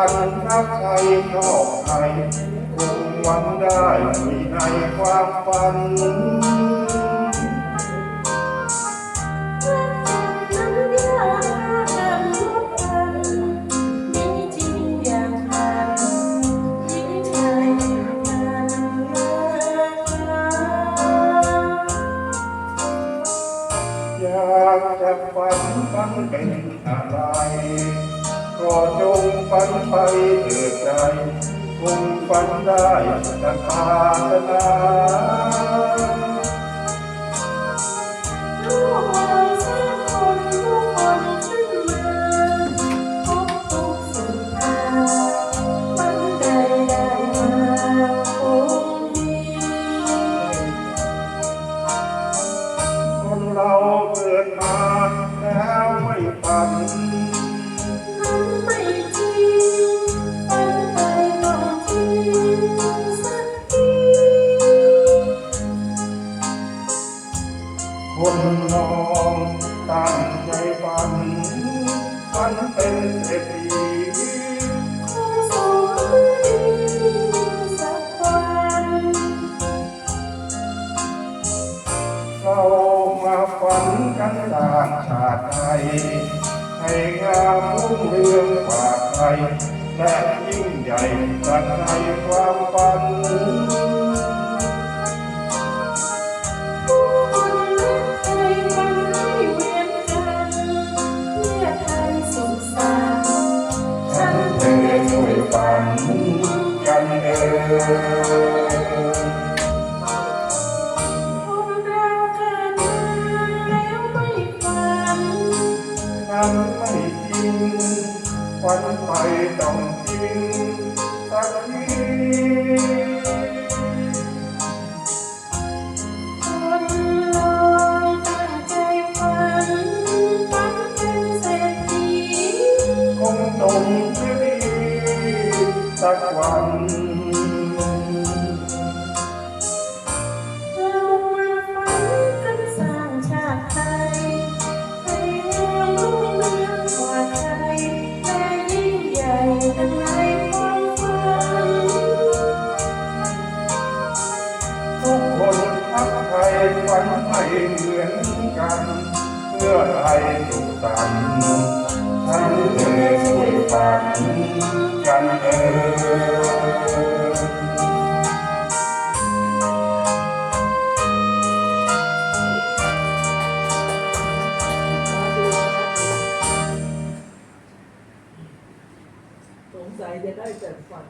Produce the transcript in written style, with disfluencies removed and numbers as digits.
ฝันรักใครชอบใครคงหวังได้มีในความฝันอยากจะฝันเป็นอะไรก็จงฝันไปเถิดใจคงฝันได้ดังปรารถนาลูกเราสักคนทุกคนขึ้นมาพบทุกสุขทางฝันใดได้มาคงดีคนเราเกิดมาแล้วไม่ฝันมันไม่จริงฝันไปต้องจริงสักทีคนมองตั้งใจฝันเป็นเศรษฐีคงส่งมือดีสักวันเรามาฝันกันสร้างชาติไทยให้งามรุ่งเรืองกว่าใครและยิ่งใหญ่ดังในความฝันผู้คนรักไทยฝันให้เหมือนกันเพื่อไทยสุขสันต์ฉันเธอช่วยฝันกันคนเราเกิดมาแล้วไม่ฝันนั้นไม่จริงฝันไปต้องจริงสักทีคนลองตั้งใจฝันเป็นเศรษฐีคงต้องดีสักวันเรามาฝันกันสร้างชาติไทยให้งามรุ่งเรืองกว่าใครและยิ่งใหญ่ดังในความฝันทุกคนรักไทยฝันไม่เหมือนกันเพื่อไทยสุขสันต์ฉันเธอช่วยฝันกันสงสัยจะได้แต่ฝัน